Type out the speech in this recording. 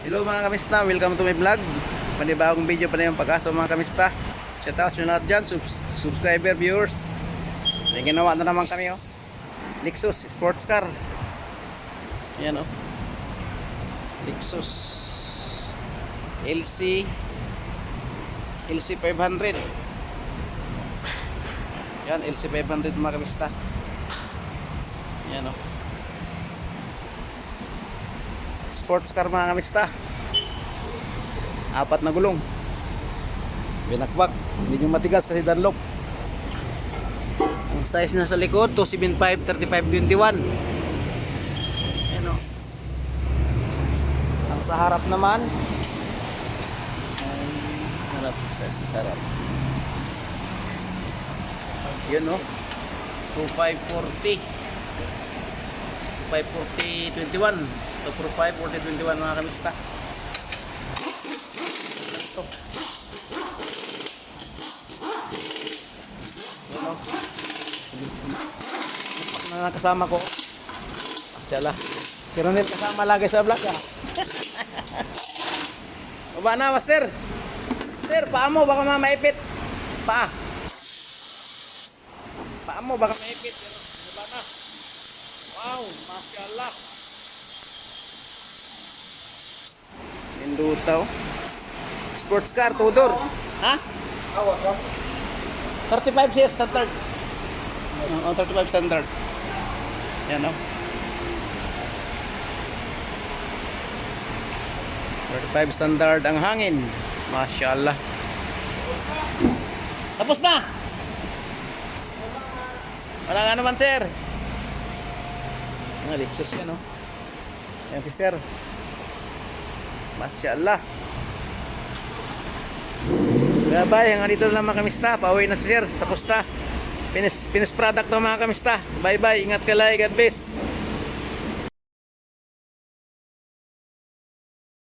Hello mga kamista, welcome to my vlog. Panibagong video pa na yung pag-asa mga kamista. Shout out nyo lahat dyan, subscriber, viewers. May ginawa na naman kami oh. Lexus sports car. Yan oh. Lexus LC 500. Yan, LC 500 mga kamista. Yan oh. Sports car mga kamista. Apat na gulong. Binakbak, medyo matigas kasi Dunlop. Ang size na sa likod 275 3521. Ayan o. Ang sa harap naman ay harap, size sa harap. Yun o. 2540 540 21. 245 40 21 mga kamista. Ito. Ano? Na nakasama ko. Asyala. Si Ronel kasama lagi sa vlog ah. Baba na, master. Sir, paa mo baka maipit. Paa. Paa mo baka maipit. Baba na. Wow, masyaallah. Induta oh. Sports car, two-door. Ha? Awak ka? 35 siya standard. 35 standard. Yan oh. 35 standard ang hangin. Masyaallah. Tapos na. Wala nga naman sir. Mga Lexus yan oh. Yan si sir. Masyaallah. Bye-bye, hanggang dito lang mga kamista. Pauwi na si sir, tapos na. Finish product ng mga kamista. Bye-bye, ingat ka lang, God bless.